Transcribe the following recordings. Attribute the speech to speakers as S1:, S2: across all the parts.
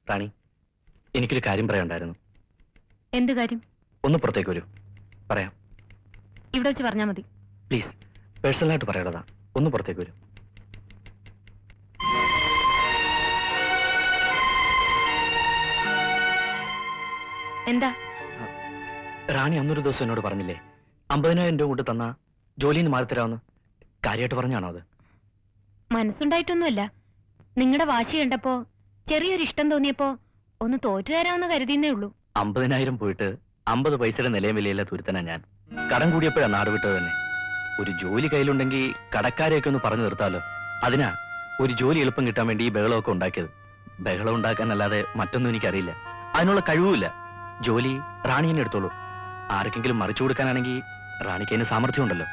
S1: റാണി, എനിക്കൊരു കാര്യം പറയാനുണ്ടായിരുന്നു.
S2: എന്ത് കാര്യം?
S1: ഒന്ന് പുറത്തേക്ക് വരൂ, പറയാം.
S2: ഇവിടെ വെച്ച് പറഞ്ഞാൽ മതി.
S1: പ്ലീസ്, പേഴ്സണലായിട്ട് പറയേണ്ടതാ. ഒന്ന് പുറത്തേക്ക് വരൂ.
S2: എന്താ?
S1: റാണി അന്നൊരു ദിവസം എന്നോട് പറഞ്ഞില്ലേ 50,000 രൂപ കൊണ്ട് തന്ന ജോലിയിൽ നിന്ന് മാറിത്തരാമെന്ന്? കാര്യമായിട്ട് പറഞ്ഞാണോ അത്?
S2: മനസ്സുണ്ടായിട്ടൊന്നുമല്ല. നിങ്ങളുടെ വാശി കണ്ടപ്പോ ചെറിയൊരു ഇഷ്ടം തോന്നിയപ്പോ ഒന്ന് തോറ്റു തരാമെന്ന് കരുതിയെന്നേ ഉള്ളൂ.
S1: 50,000 പോയിട്ട് 50 പൈസയുടെ നിലയും വിലയില്ല തുരുത്തനാ ഞാൻ. കടം കൂടിയപ്പോഴാണ് നാട് വിട്ടത് തന്നെ. ഒരു ജോലി കയ്യിലുണ്ടെങ്കിൽ കടക്കാരെയൊക്കെ ഒന്ന് പറഞ്ഞു നിർത്താലോ. അതിനാ ഒരു ജോലി എളുപ്പം കിട്ടാൻ വേണ്ടി ഈ ബഹളമൊക്കെ ഉണ്ടാക്കിയത്. ബഹളം ഉണ്ടാക്കാനല്ലാതെ മറ്റൊന്നും എനിക്കറിയില്ല. അതിനുള്ള കഴിവുമില്ല. ജോലി റാണി തന്നെ എടുത്തോളൂ. ആർക്കെങ്കിലും മറിച്ചു കൊടുക്കാനാണെങ്കിൽ റാണിക്ക് അതിന് സാമർഥ്യം ഉണ്ടല്ലോ.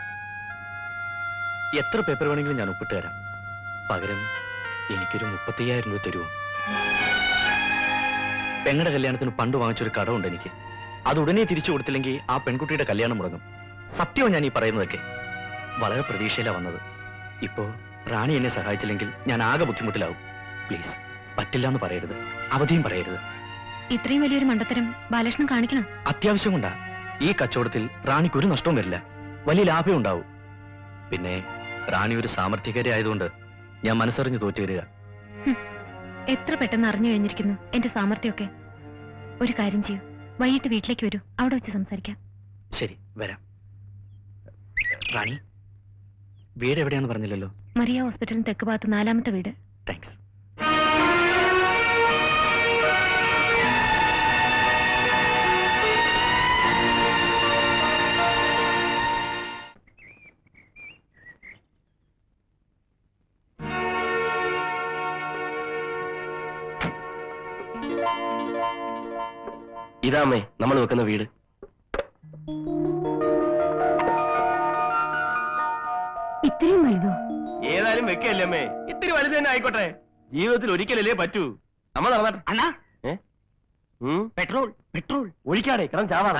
S1: എത്ര പേപ്പർ വേണമെങ്കിലും ഞാൻ ഒപ്പിട്ട് തരാം. പകരം എനിക്കൊരു 35,000 രൂപ തരുമോ? പെങ്ങളുടെ കല്യാണത്തിന് പണ്ട് വാങ്ങിച്ചൊരു കടമുണ്ട് എനിക്ക്. അത് ഉടനെ തിരിച്ചു കൊടുത്തില്ലെങ്കിൽ ആ പെൺകുട്ടിയുടെ കല്യാണം മുടങ്ങും. സത്യവും ഞാൻ ഈ പറയുന്നതൊക്കെ. വളരെ പ്രതീക്ഷയിലാണ് വന്നത്. ഇപ്പോ റാണി എന്നെ സഹായിച്ചില്ലെങ്കിൽ ഞാൻ ആകെ ബുദ്ധിമുട്ടിലാവും. പ്ലീസ്, പറ്റില്ല എന്ന് പറയരുത്, അവധിയും പറയരുത്.
S2: ഇത്രയും വലിയൊരു മണ്ടത്തരം ബാലകൃഷ്ണൻ കാണിക്കണം.
S1: അത്യാവശ്യം കൊണ്ടാ. ഈ കച്ചവടത്തിൽ റാണിക്ക് ഒരു നഷ്ടവും വരില്ല, വലിയ ലാഭം ഉണ്ടാവും. പിന്നെ റാണി ഒരു സാമർത്ഥ്യകാരി ആയതുകൊണ്ട് ഞാൻ മനസ്സറിഞ്ഞ് തോറ്റു വരിക.
S2: എത്ര പെട്ടെന്ന് അറിഞ്ഞു കഴിഞ്ഞിരിക്കുന്നു എന്റെ സാമർത്ഥ്യമൊക്കെ. ഒരു കാര്യം ചെയ്യൂ, വൈകിട്ട് വീട്ടിലേക്ക് വരൂ, അവിടെ വെച്ച് സംസാരിക്കാം.
S1: ശരി, വരാം. റാണി, വീട് എവിടെയാന്ന് പറഞ്ഞില്ലല്ലോ?
S2: മറിയ ഹോസ്പിറ്റലിന് തെക്ക് ഭാഗത്ത് 4ാമത്തെ വീട്.
S1: താങ്ക്സ്. ഇതാമേ നമ്മൾ വെക്കുന്ന വീട്.
S2: ഇത്രയും വലുതോ?
S3: ഏതായാലും വെക്കല്ലേ അമ്മേ, ഇത്തിരി വലുത് തന്നെ ആയിക്കോട്ടെ. ജീവിതത്തിൽ ഒരിക്കലല്ലേ പറ്റൂ. നമ്മൾ നടന്നാട്ടെ.
S1: അണ്ണാ,
S3: പെട്രോൾ പെട്രോൾ ഒഴിക്കാടെ കിടന്ന് ചാവാ.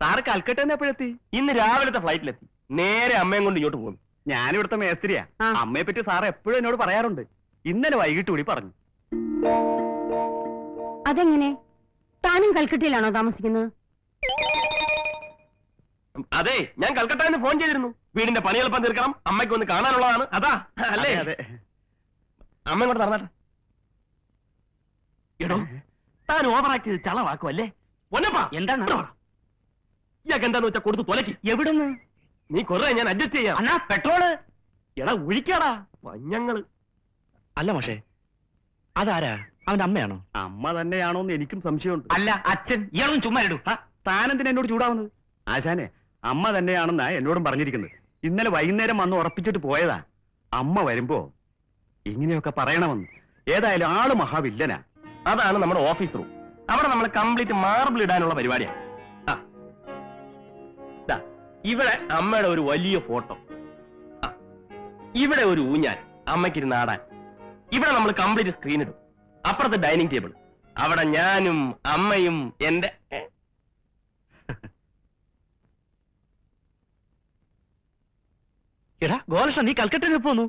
S3: സാറ് കൽക്കട്ട എപ്പോഴെത്തി? ഇന്ന് രാവിലത്തെ ഫ്ലൈറ്റിലെത്തി. നേരെ അമ്മയും കൊണ്ട് ഇങ്ങോട്ട് പോകുന്നു.
S4: ഞാനിവിടുത്തെ മേസ്ത്രിയാ. അമ്മയെ പറ്റി സാറ് എപ്പോഴും എന്നോട് പറയാറുണ്ട്. ഇന്നലെ വൈകിട്ട് കൂടി പറഞ്ഞു.
S2: അതെങ്ങനെ? താനും കൽക്കട്ടയിലാണോ താമസിക്കുന്നത്?
S3: അതെ, ഞാൻ കൽക്കട്ടയിൽ നിന്ന് ഫോൺ ചെയ്തിരുന്നു. വീടിന്റെ പണി എളുപ്പം തീർക്കണം, അമ്മയ്ക്ക് ഒന്ന് കാണാനുള്ളതാണ്. അതാ അല്ലേ?
S4: അതെ.
S3: അമ്മ ഇങ്ങോട്ട് നടന്നാട്ടെ. എടോ, താൻ ഓവറാക്ട് ചെയ്ത് ചളവാക്കുമല്ലേ?
S1: എന്താണ്?
S3: ഇയാൾക്ക് എന്താന്ന് വെച്ചാ കൊടുത്ത് തൊലക്കി.
S1: എവിടുന്ന്?
S3: നീ കൊറേ ഞാൻ അഡ്ജസ്റ്റ് ചെയ്യാം.
S1: അണ്ണാ, പെട്രോള്.
S3: എടാ ഒഴിക്കാടാ പഞ്ഞങ്ങള്.
S1: അല്ല പക്ഷേ, അതാരാ? അവന്റെ അമ്മയാണോ?
S4: അമ്മ തന്നെയാണോന്ന് എനിക്കും സംശയമുണ്ട്.
S1: അല്ല, അച്ഛൻ. ഇയാളും ചുമ്മാ ഇടൂ.
S4: താനെന്തിനാ എന്നോട് ചൂടാവുന്നത്? ആശാനെ, അമ്മ തന്നെയാണെന്നാ എന്നോടും പറഞ്ഞിരിക്കുന്നത്. ഇന്നലെ വൈകുന്നേരം വന്ന് ഉറപ്പിച്ചിട്ട് പോയതാ. അമ്മ വരുമ്പോ ഇങ്ങനെയൊക്കെ പറയണമെന്ന്. ഏതായാലും ആള് മഹാവില്ലനാ.
S3: അതാണ് നമ്മുടെ ഓഫീസ് റൂം. അവിടെ നമ്മൾ കംപ്ലീറ്റ് മാർബിൾ ഇടാനുള്ള പരിപാടിയാണ്. ഇവിടെ അമ്മയുടെ ഒരു വലിയ ഫോട്ടോ. ഇവിടെ ഒരു ഊഞ്ഞാൽ അമ്മയ്ക്കിരുന്ന് ആടാൻ. ഇവിടെ നമ്മൾ കംപ്ലീറ്റ് സ്ക്രീൻ ഇടും. അപ്പുറത്തെ ഡൈനിങ് ടേബിൾ. അവിടെ ഞാനും അമ്മയും എന്റെ
S1: എടാ ഗോലക്ഷ, നീ കൽക്കട്ടയിൽ പോന്നു.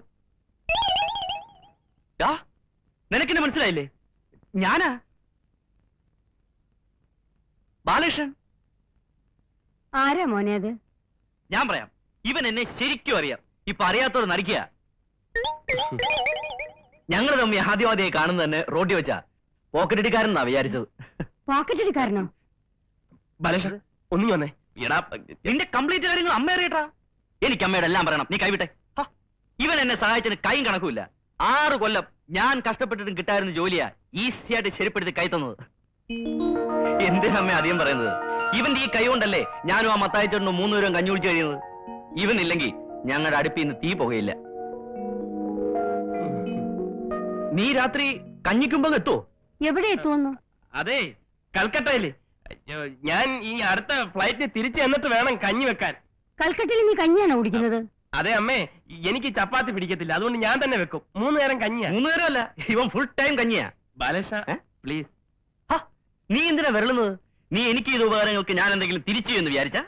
S1: നിനക്കെന്നെ മനസ്സിലായില്ലേ? ഞാനാ ബാലകൃഷ്ണൻ.
S2: ആരാ മോനെ അത്?
S1: ഞാൻ പറയാം. ഇവൻ എന്നെ ശരിക്കും അറിയാം. ഇപ്പൊ അറിയാത്തോട് നടിക്കുക. ഞങ്ങൾ തമ്മി ആദ്യമാദ്യമായി കാണുന്നത് തന്നെ റോഡിൽ വെച്ചാ. പോക്കറ്റടിക്കാരനാ വിചാരിച്ചത്.
S2: പോക്കറ്റടിക്കാരനോ?
S1: ബാലകൃഷ്ണൻ,
S3: ഒന്നും വന്നേ. എടാ,
S1: നിന്റെ കംപ്ലീറ്റ് കാര്യങ്ങൾ അമ്മ അറിയട്ടാ. എനിക്ക് അമ്മയുടെ എല്ലാം പറയണം. നീ കൈവിട്ടെ. ഇവൻ എന്നെ സഹായിച്ചതിന് കൈയും കണക്കുമില്ല. 6 കൊല്ലം ഞാൻ കഷ്ടപ്പെട്ടിട്ടും കിട്ടായിരുന്ന ജോലിയാ ഈസിയായിട്ട് ശരിപ്പെടുത്തി കൈ തന്നത്. എന്തിനാ അമ്മ അധികം പറയുന്നത്? ഇവന്റെ ഈ കൈ കൊണ്ടല്ലേ ഞാനും ആ മത്തായിച്ചേട്ടന് 3 പേരും കഞ്ഞി കുടിച്ച് കഴിയുന്നത്. ഇവനില്ലെങ്കിൽ ഞങ്ങളുടെ അടുപ്പിൽ നിന്ന് തീ പുകയില്ല. നീ രാത്രി കഞ്ഞിക്കുമ്പോ എത്തുവോ?
S2: എവിടെ എത്തുവന്നു?
S3: അതെ, കൽക്കട്ടയില്. ഞാൻ ഈ അടുത്ത ഫ്ലൈറ്റിന് തിരിച്ചു എന്നിട്ട് വേണം കഞ്ഞി വെക്കാൻ.
S2: കൽക്കട്ടയിൽ നീ കഞ്ഞിയാണോ കുടിക്കുന്നത്?
S3: അതെ അമ്മേ, എനിക്ക് ചപ്പാത്തി പിടിക്കത്തില്ല. അതുകൊണ്ട് ഞാൻ തന്നെ വെക്കും. 3 നേരം കഞ്ഞിയാ.
S1: 3 നേരം അല്ല, ഇവൻ ഫുൾ ടൈം കഞ്ഞിയാ.
S3: ബാലേഷ പ്ലീസ്.
S1: നീ എന്തിനാ വരളുന്നത്? നീ എനിക്ക് ചെയ്ത ഉപകാരങ്ങൾക്ക് ഞാൻ എന്തെങ്കിലും തിരിച്ചു എന്ന് വിചാരിച്ച?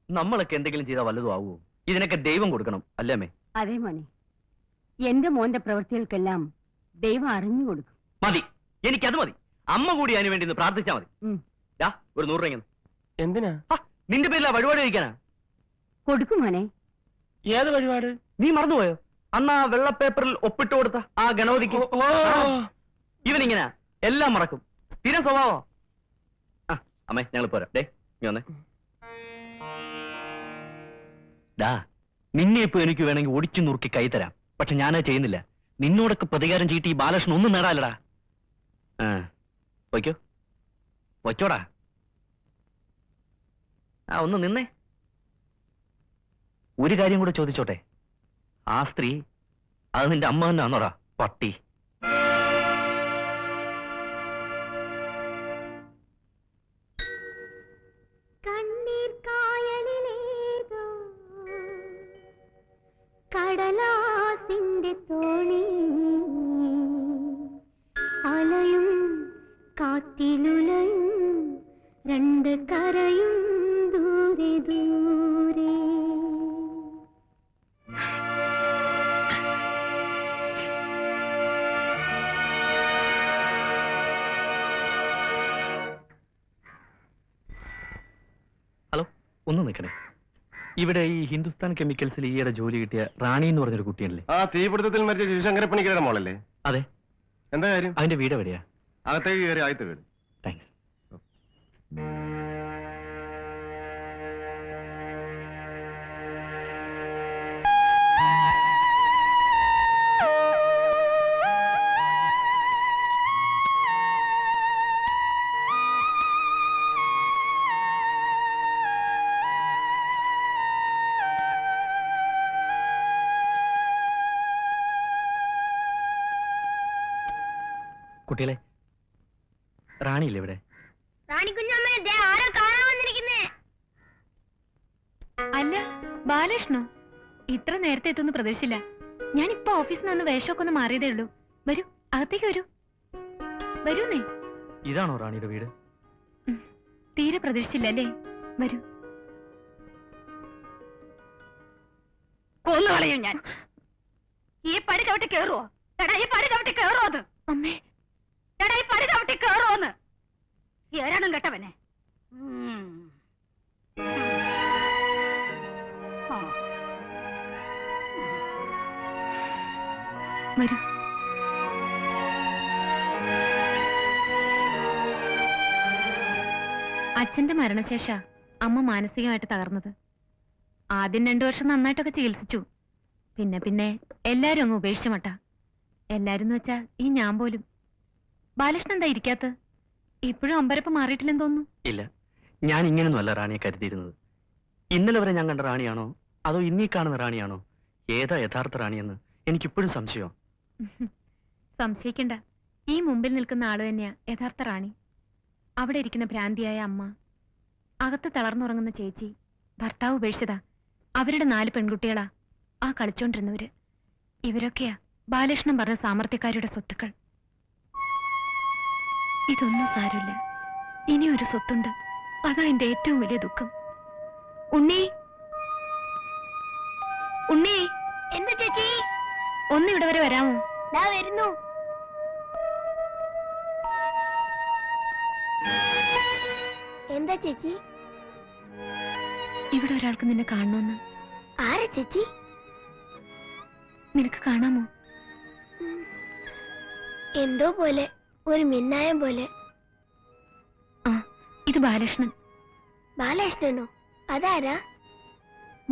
S1: നമ്മളൊക്കെ എന്തെങ്കിലും ചെയ്താൽ വല്ലതും ആവുമോ? ഇതിനൊക്കെ ദൈവം കൊടുക്കണം, അല്ലേ അമ്മേ?
S5: അതെ മോനെ, എന്റെ മോന്റെ പ്രവൃത്തികൾക്കെല്ലാം ദൈവം അറിഞ്ഞു കൊടുക്കും.
S1: മതി, എനിക്കത് മതി. അമ്മ കൂടി അതിന് വേണ്ടി പ്രാർത്ഥിച്ചാ മതി. ഒരു 100 രൂപ.
S3: എന്തിനാ?
S1: നിന്റെ പേരിലാ വഴിപാട് കഴിക്കാനാ.
S5: കൊടുക്കും മോനെ.
S3: ഏത് വഴിപാട്?
S1: നീ മറന്നുപോയോ? അന്ന് ആ വെള്ള പേപ്പറിൽ ഒപ്പിട്ട് കൊടുത്ത ആ ഗണപതിക്ക്. ഇവനിങ്ങനെ എല്ലാം മറക്കും. സ്ഥിരം സ്വഭാവോ. അമ്മേ, ഞങ്ങൾ പോരാ. ഡേ നീ വന്നേ. ഡാ, നിന്നെ ഇപ്പൊ എനിക്ക് വേണമെങ്കിൽ ഒടിച്ചു നുറുക്കി കൈ തരാം. പക്ഷെ ഞാനത് ചെയ്യുന്നില്ല. നിന്നോടൊക്കെ പ്രതികാരം ചീട്ടി ഈ ബാലകൃഷ്ണൻ ഒന്നും നേടാലടാ. വയ്ക്കോ, വയ്ക്കോടാ. ഒന്ന് നിന്നേ. ഒരു കാര്യം കൂടെ ചോദിച്ചോട്ടെ. ആ സ്ത്രീ അത് നിന്റെ അമ്മ തന്നെ ആന്നോടാ, പട്ടി?
S2: കടലാസിന്റെ തോണി അലയും കാറ്റിലുലയും രണ്ട് കരയും ദൂരെ ദൂരെ.
S1: ഹലോ, ഒന്ന് നിൽക്കണേ. ഇവിടെ ഈ ഹിന്ദുസ്ഥാൻ കെമിക്കൽസിൽ ഈയിടെ ജോലി കിട്ടിയ റാണി എന്ന് പറഞ്ഞൊരു കുട്ടിയല്ലേ?
S3: ആ തീപിടുത്തത്തിൽ മരിച്ച ശിവശങ്കരപ്പണിക്കരുടെ മോളല്ലേ?
S1: അതെ.
S3: എന്താ കാര്യം?
S1: അതിന്റെ വീട് എവിടെയാ?
S3: അകത്തേക്ക് കയറി ആദ്യത്തെ വീട്.
S1: താങ്ക്സ്. കുട്ടികളെ, റാണിയില്ലേ ഇവിടെ?
S2: അല്ല, ബാലകൃഷ്ണോ? ഇത്ര നേരത്തെ എത്തുന്ന പ്രതീക്ഷിച്ചില്ല. ഞാനിപ്പോ ഓഫീസിൽ നിന്ന് വേഷമൊക്കെ ഒന്ന് മാറിയതേ ഉള്ളൂ. വരൂ, അകത്തേക്ക് വരൂ. വരൂന്നേ.
S1: ഇതാണോ റാണിയുടെ വീട്?
S2: തീരെ പ്രതീക്ഷിച്ചില്ല അല്ലേ? വരൂ.
S5: കൊന്നുകളയും ഞാൻ. ഈ പടി ചവിട്ടി കേറുവോ? എടാ, ഈ പടി ചവിട്ടി കേറുവോ? അത്
S2: അമ്മേ,
S5: എടാ, ഈ പടി ചവിട്ടി കേറുവോന്ന്? ഏരാനും കേട്ടവനെ.
S2: വരൂ. അച്ഛന്റെ മരണശേഷ അമ്മ മാനസികമായിട്ട് തകർന്നത്. ആദ്യം 2 വർഷം നന്നായിട്ടൊക്കെ ചികിത്സിച്ചു. പിന്നെ എല്ലാരും അങ്ങ് ഉപേക്ഷിച്ച മട്ട. എല്ലാരും എന്ന് വെച്ചാ ഈ ഞാൻ പോലും. ബാലകൃഷ്ണൻ എന്താ ഇരിക്കാത്ത? ഇപ്പോഴും അമ്പരപ്പ് മാറിയിട്ടില്ലെന്ന് തോന്നുന്നു.
S1: ഇല്ല, ഞാൻ ഇങ്ങനൊന്നുമല്ല റാണിയെ കരുതിയിരുന്നത്. ഇന്നലെ വരെ ഞാൻ കണ്ട റാണിയാണോ അതോ ഇന്നീ കാണുന്ന റാണിയാണോ? ഏതാ യഥാർത്ഥ റാണിയെന്ന് എനിക്കിപ്പോഴും സംശയം.
S2: സംശയിക്കണ്ട. ഈ മുമ്പിൽ നിൽക്കുന്ന ആള് തന്നെയാ യഥാർത്ഥ റാണി. അവിടെ ഇരിക്കുന്ന ഭ്രാന്തിയായ അമ്മ, അകത്ത് തളർന്നുറങ്ങുന്ന ചേച്ചി, ഭർത്താവ് ഉപേക്ഷിച്ചതാ. അവരുടെ 4 പെൺകുട്ടികളാ ആ കളിച്ചോണ്ടിരുന്നവര്. ഇവരൊക്കെയാ ബാലകൃഷ്ണൻ പറഞ്ഞ സാമർത്ഥ്യക്കാരുടെ സ്വത്തുക്കൾ. ഇതൊന്നും സാരമില്ല. ഇനി ഒരു സ്വത്തുണ്ട്. അതാ എന്റെ ഏറ്റവും വലിയ ദുഃഖം. ഉണ്ണി, ഉണ്ണി. എന്താ ചേച്ചി? ഒന്ന് ഇവിടെ വരെ വരാമോ? വരുന്നു. എന്താ ചേച്ചി? ഇവിടെ ഒരാൾക്ക് നിന്നെ കാണണമെന്ന്. ആരാ ചേച്ചി? നിനക്ക് കാണാമോ? എന്തോ പോലെ, ഒരു മിന്നായം പോലെ. ആ, ഇത് ബാലകൃഷ്ണൻ. ബാലകൃഷ്ണനോ? അതാരാ?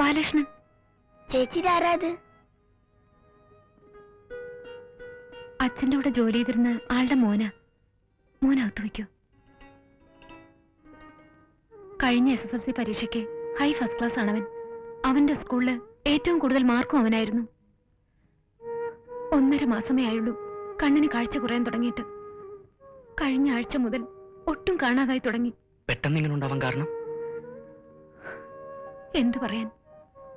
S2: ബാലകൃഷ്ണൻ. ചേച്ചിയുടെ ആരാത്? അച്ഛന്റെ കൂടെ ജോലി ചെയ്തിരുന്ന ആളുടെ മോനാ. മോനകത്ത് വയ്ക്കോ. കഴിഞ്ഞ SSLC പരീക്ഷയ്ക്ക് ഹൈ ഫസ്റ്റ് ക്ലാസ് ആണവൻ. അവന്റെ സ്കൂളില് ഏറ്റവും കൂടുതൽ മാർക്കും അവനായിരുന്നു. 1.5 മാസമേ ആയുള്ളൂ കണ്ണിന് കാഴ്ച കുറയാൻ തുടങ്ങിയിട്ട്. കഴിഞ്ഞ ആഴ്ച മുതൽ ഒട്ടും കാണാതായി തുടങ്ങി.
S1: പെട്ടെന്ന് ഇങ്ങനെ ഉണ്ടാവാൻ കാരണം?
S2: എന്തു പറയാൻ,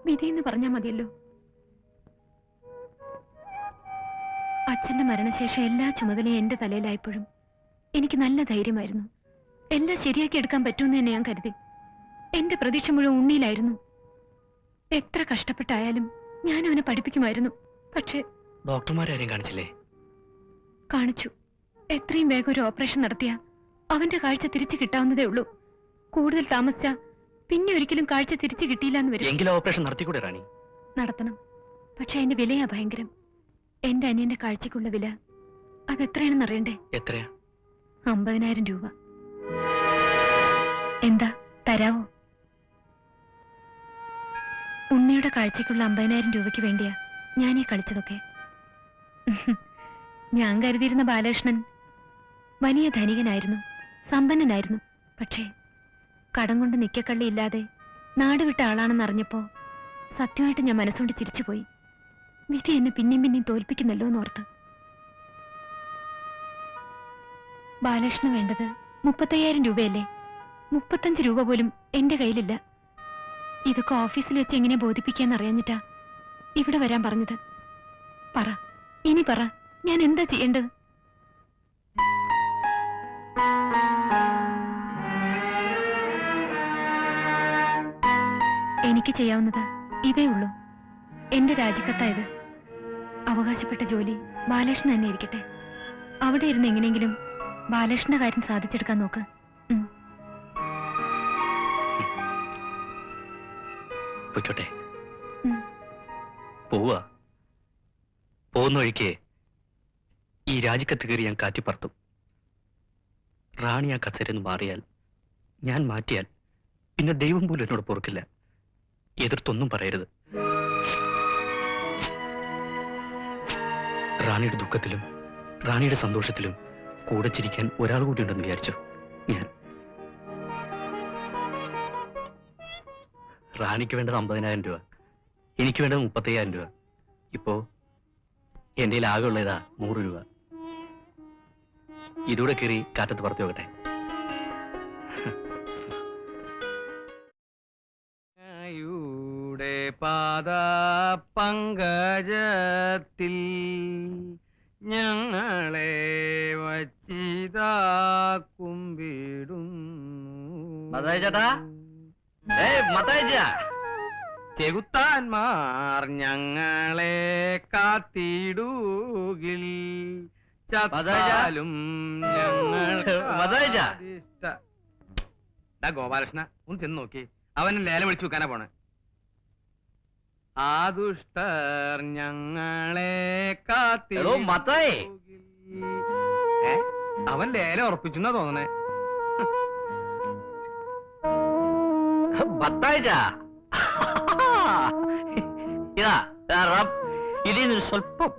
S2: വിധിയെന്ന് പറഞ്ഞാ മതിയല്ലോ. അച്ഛന്റെ മരണശേഷം എല്ലാ ചുമതലയും എന്റെ തലയിലായപ്പോഴും എനിക്ക് നല്ല ധൈര്യമായിരുന്നു. എല്ലാം ശരിയാക്കി എടുക്കാൻ പറ്റുമെന്ന് തന്നെ ഞാൻ കരുതി. എന്റെ പ്രതീക്ഷ മുഴുവൻ ഉണ്ണിയിലായിരുന്നു. എത്ര കഷ്ടപ്പെട്ടായാലും ഞാൻ അവനെ പഠിപ്പിക്കുമായിരുന്നു. പക്ഷേ
S1: ഡോക്ടർമാരാരെയും കാണിച്ചില്ലേ?
S2: കാണിച്ചു. എത്രയും വേഗം ഒരു ഓപ്പറേഷൻ നടത്തിയ അവന്റെ കാഴ്ച തിരിച്ചു കിട്ടാവുന്നതേ ഉള്ളൂ. കൂടുതൽ താമസിച്ച പിന്നെ ഒരിക്കലും കാഴ്ച തിരിച്ചു കിട്ടിയില്ല എന്ന് വരും.
S1: എങ്കിലും ഓപ്പറേഷൻ നടത്തിക്കൂടെ റാണി?
S2: നടത്തണം. പക്ഷെ അതിന്റെ വിലയാ ഭയങ്കരം. എന്റെ അനിയന്റെ കാഴ്ചക്കുള്ള വില അതെത്രയാണെന്ന് അറിയണ്ടേ?
S1: എത്രയാ?
S2: 50,000 രൂപ. എന്താ, തരാവോ? ഉണ്ണിയുടെ കാഴ്ചക്കുള്ള 50,000 രൂപയ്ക്ക് വേണ്ടിയാ ഞാൻ ഈ കളിച്ചതൊക്കെ. ഞാൻ കരുതിയിരുന്ന ബാലകൃഷ്ണൻ വലിയ ധനികനായിരുന്നു, സമ്പന്നനായിരുന്നു. പക്ഷേ കടം കൊണ്ട് നിക്കക്കള്ളിയില്ലാതെ നാടുവിട്ട ആളാണെന്ന് അറിഞ്ഞപ്പോ സത്യമായിട്ട് ഞാൻ മനസ്സുകൊണ്ട് ചിരിച്ചുപോയി. വിധി എന്നെ പിന്നെയും പിന്നെയും തോൽപ്പിക്കുന്നല്ലോ എന്നോർത്ത്. ബാലകൃഷ്ണന് വേണ്ടത് 35,000 രൂപയല്ലേ? 35 രൂപ പോലും എന്റെ കയ്യിലില്ല. ഇതൊക്കെ ഓഫീസിൽ വെച്ച് എങ്ങനെ ബോധിപ്പിക്കാന്ന് അറിയാഞ്ഞിട്ടാ ഇവിടെ വരാൻ പറഞ്ഞത്. പറ, ഇനി പറ, ഞാൻ എന്താ ചെയ്യേണ്ടത്? എനിക്ക് ചെയ്യാവുന്നത് ഇതേ ഉള്ളൂ. എന്റെ രാജിക്കത്തായത്. അവകാശപ്പെട്ട ജോലി ബാലകൃഷ്ണൻ തന്നെ ഇരിക്കട്ടെ. അവിടെ ഇരുന്ന് എങ്ങനെയെങ്കിലും ബാലകൃഷ്ണന്റെ കാര്യം സാധിച്ചെടുക്കാൻ നോക്ക്.
S1: പൊയ്ക്കോട്ടെ. പോവാ. പോകുന്ന വഴിക്ക് ഈ രാജിക്കത്ത് കയറി ഞാൻ കാറ്റിപ്പറത്തും. റാണി ആ കസേരന്ന് മാറിയാൽ, ഞാൻ മാറ്റിയാൽ പിന്നെ ദൈവം പോലും എന്നോട് പൊറുക്കില്ല. എതിർത്തൊന്നും പറയരുത്. റാണിയുടെ ദുഃഖത്തിലും റാണിയുടെ സന്തോഷത്തിലും കൂടെ ചിരിക്കാൻ ഒരാൾ കൂടി ഉണ്ടെന്ന് വിചാരിച്ചു ഞാൻ. റാണിക്ക് വേണ്ടത് 50,000 രൂപ, എനിക്ക് വേണ്ടത് 35,000 രൂപ. ഇപ്പോ എന്റെ ആകെ ഉള്ളതാ 100 രൂപ. ഇതൂടെ കയറി കാറ്റത്ത് പറത്തി നോക്കട്ടെ.
S3: പാദ പങ്കജത്തിൽ ഞങ്ങളെ വച്ചിതാ കുമ്പിടുന്നു. ചെകുത്താന്മാർ ഞങ്ങളെ കാത്തിടുകിൽ ചത്താലും ഗോപാലകൃഷ്ണ ഒന്ന് ചെന്ന് നോക്കി. അവന് ലേലം വിളിച്ചു വെക്കാനാ പോണേ. ആ ദുഷ്ടർ ഞങ്ങളെ അവൻ ലേലം ഉറപ്പിച്ചെന്നാ തോന്നണേ.
S1: ഇതിന് സ്വല്പം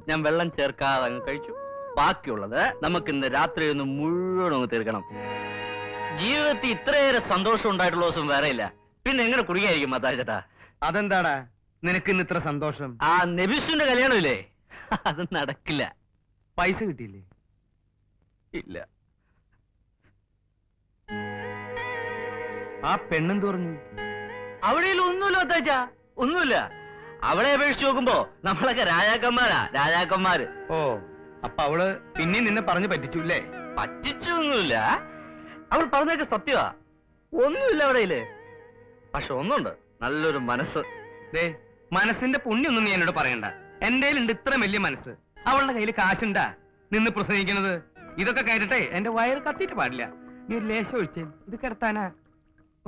S1: ഞാൻ വെള്ളം ചേർക്കാതെ അങ്ങ് കഴിച്ചു. ബാക്കിയുള്ളത് നമുക്ക് ഇന്ന് രാത്രി ഒന്ന് മുഴുവൻ ഒന്ന് തീർക്കണം. ജീവിതത്തിൽ ഇത്രയേറെ സന്തോഷം ഉണ്ടായിട്ടുള്ള ദിവസം വേറെ ഇല്ല. പിന്നെ എങ്ങനെ കുടുങ്ങിയായിരിക്കും മത്തായിച്ചേട്ടാ?
S3: അതെന്താടാ നിനക്ക് ഇന്ന് ഇത്ര സന്തോഷം?
S1: ആ നബിസുന്റെ കല്യാണമില്ലേ, അത് നടക്കില്ല.
S3: പൈസ കിട്ടിയില്ലേ?
S1: ഇല്ല.
S3: ആ പെണ്ണെന്ത് പറഞ്ഞു?
S1: അവിടെ ഒന്നുമില്ല മത്തായിച്ച, ഒന്നുമില്ല. അവളെ അപേക്ഷിച്ച് നോക്കുമ്പോ നമ്മളൊക്കെ രാജാക്കന്മാരാ, രാജാക്കന്മാര്.
S3: ഓ, അപ്പൊ അവള് പിന്നെ നിന്നെ പറഞ്ഞു പറ്റിച്ചൂല്ലേ?
S1: പറ്റിച്ചൊന്നുമില്ല. അവൾ പറഞ്ഞൊക്കെ സത്യമാ. ഒന്നുമില്ല അവിടെയില്ലേ. പക്ഷെ ഒന്നുണ്ട്, നല്ലൊരു മനസ്സ്.
S3: ദേ, മനസ്സിന്റെ പുണ്യൊന്നും നീ എന്നോട് പറയണ്ട. എന്റെ കയ്യിലുണ്ട് ഇത്ര വലിയ മനസ്സ്. അവളുടെ കയ്യിൽ കാശുണ്ടാ നിന്ന് പ്രസംഗിക്കുന്നത്? ഇതൊക്കെ കേട്ടിട്ടേ എന്റെ വയറ് കത്തിയിട്ട് പാടില്ല. നീ ഒരു ലേശം ഒഴിച്ചേ. ഇത് കിടത്താനാ?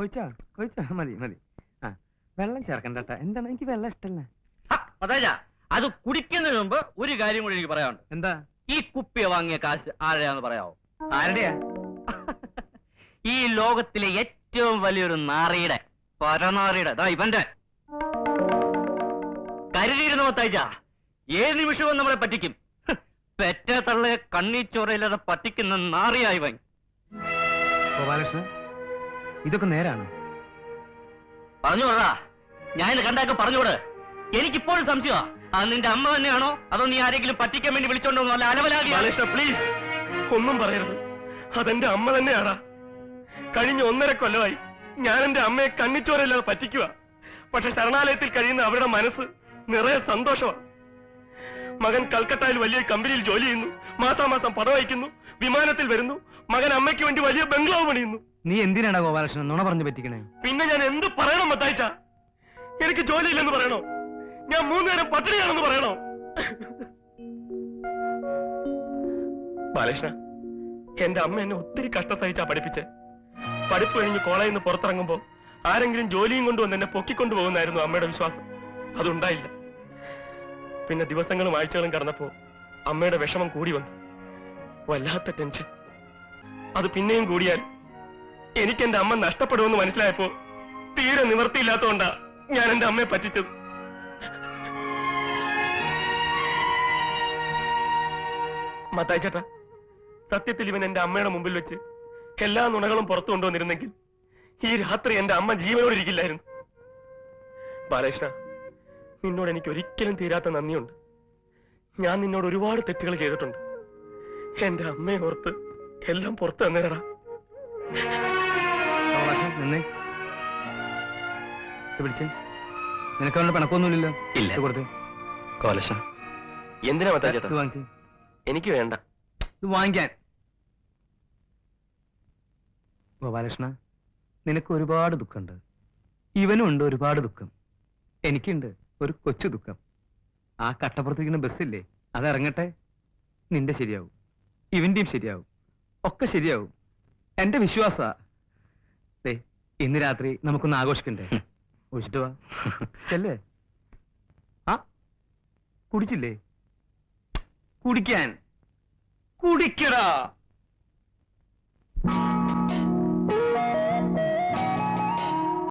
S3: ഒഴിച്ചാ മതി മതി. ആ, വെള്ളം ചേർക്കണ്ടട്ടാ. എന്താണ്, എനിക്ക് വെള്ളം ഇഷ്ടല്ല.
S1: അത് കുടിക്കുന്നതിന് മുമ്പ് ഒരു കാര്യം കൂടി എനിക്ക് പറയാനുണ്ട്.
S3: എന്താ? ഈ
S1: കുപ്പിയെ വാങ്ങിയ കാശ് ആരുടെയാന്ന് പറയാവോ?
S3: ആരുടെയാ?
S1: ഈ ലോകത്തിലെ ഏറ്റവും വലിയൊരു നാറിയുടെ, പരനാറിയുടെ, ഇവന്റെ. കരുതിയിരുന്ന മത്തായിച്ച, ഏത് നിമിഷവും നമ്മളെ പറ്റിക്കും. പെറ്റ തള്ളയെ കണ്ണീച്ചോറയില്ലാതെ പറ്റിക്കുന്ന നാറിയായവൻ.
S3: ഗോപാലകൃഷ്ണ, ഇതൊക്കെ നേരാണ്?
S1: പറഞ്ഞു വിടാ. ഞാൻ ഇത് കണ്ടാക്കെ പറഞ്ഞുകൂടെ? എനിക്കിപ്പോഴും സംശയമാ. അത് നിന്റെ അമ്മ തന്നെയാണോ അതോ നീ ആരെങ്കിലും പറ്റിക്കാൻ വേണ്ടി വിളിച്ചോണ്ടോ? അല്ല അലവലാകി.
S3: പ്ലീസ് ഒന്നും പറയരുത്. അതെന്റെ അമ്മ തന്നെയാടാ. കഴിഞ്ഞ 1.5 കൊല്ലമായി ഞാൻ എന്റെ അമ്മയെ കണ്ണിച്ചോരല്ലാതെ പറ്റിക്കുക. പക്ഷെ ശരണാലയത്തിൽ കഴിയുന്ന അവരുടെ മനസ്സ് നിറയെ സന്തോഷമാണ്. മകൻ കൽക്കട്ടയിൽ വലിയ കമ്പനിയിൽ ജോലി ചെയ്യുന്നു, മാസാമാസം പണം അയക്കുന്നു, വിമാനത്തിൽ വരുന്നു, മകൻ അമ്മയ്ക്ക് വേണ്ടി വലിയ ബംഗ്ലാവ് പണിയുന്നു. നീ എന്തിനാണ് ഗോപാലകൃഷ്ണൻ നുണ പറഞ്ഞു പറ്റിക്കണേ? പിന്നെ ഞാൻ എന്ത് പറയണം മത്തായിച്ച? എനിക്ക് ജോലിയില്ലെന്ന് പറയണോ? ഞാൻ 3 നേരം പട്ടിണിയാണെന്ന് പറയണോ? ബാലകൃഷ്ണ, എന്റെ അമ്മ എന്നെ ഒത്തിരി കഷ്ടം സഹിച്ചാ പഠിപ്പിച്ച്. പഠിപ്പ് കഴിഞ്ഞ് കോളേജിൽ നിന്ന് പുറത്തിറങ്ങുമ്പോ ആരെങ്കിലും ജോലിയും കൊണ്ടുവന്ന് എന്നെ പൊക്കിക്കൊണ്ടു പോകുന്നായിരുന്നു അമ്മയുടെ വിശ്വാസം. അതുണ്ടായില്ല. പിന്നെ ദിവസങ്ങളും ആഴ്ചകളും കടന്നപ്പോ അമ്മയുടെ വിഷമം കൂടി വന്നു. വല്ലാത്ത ടെൻഷൻ. അത് പിന്നെയും കൂടിയാൽ എനിക്ക് എന്റെ അമ്മ നഷ്ടപ്പെടുമെന്ന് മനസ്സിലായപ്പോ തീരെ നിവർത്തിയില്ലാത്തതുകൊണ്ടാ ഞാൻ എന്റെ അമ്മയെ പറ്റിച്ചത്. മത്തായി ചേട്ടാ, സത്യത്തിൽ ഇവൻ എന്റെ അമ്മയുടെ മുമ്പിൽ വെച്ച് എല്ലാ നുണകളും പുറത്തു കൊണ്ടുവന്നിരുന്നെങ്കിൽ ഈ രാത്രി എന്റെ അമ്മ ജീവനോട് ഇരിക്കില്ലായിരുന്നു. ബാലകൃഷ്ണ, നിന്നോട് എനിക്ക് ഒരിക്കലും തീരാത്ത നന്ദിയുണ്ട്. ഞാൻ നിന്നോട് ഒരുപാട് തെറ്റുകൾ ചെയ്തിട്ടുണ്ട്. എന്റെ അമ്മയെ ഓർത്ത് എല്ലാം പുറത്തു തന്നേടാ.
S1: നിന്നേ പിടിച്ച്. നിനക്ക് അവളുടെ പിണക്കൊന്നുമില്ലല്ലോ? ഇല്ല. കൊടുത്തേ കോലശ.
S3: എന്തിനാ മത്തായി ചേട്ടാ?
S1: ഇത് വാങ്ങിച്ചേ.
S3: എനിക്ക് വേണ്ട.
S1: ഇത് വാങ്ങിക്കാൻ. ഗോപാലകൃഷ്ണ, നിനക്ക് ഒരുപാട് ദുഃഖമുണ്ട്. ഇവനും ഉണ്ട് ഒരുപാട് ദുഃഖം. എനിക്കുണ്ട് ഒരു കൊച്ചു ദുഃഖം. ആ കട്ടപ്പുറത്തിരിക്കുന്ന ബസ്സില്ലേ, അതിറങ്ങട്ടെ. നിന്റെ ശരിയാവും, ഇവന്റെയും ശരിയാവും, ഒക്കെ ശരിയാവും. എന്റെ വിശ്വാസ. ഇന്ന് രാത്രി നമുക്കൊന്ന് ആഘോഷിക്കണ്ടേ? ഒഴിച്ചിട്ട് വാ. ചെല്ലേ. ആ കുടിച്ചില്ലേ? കുടിക്കാൻ. കുടിക്കടാ.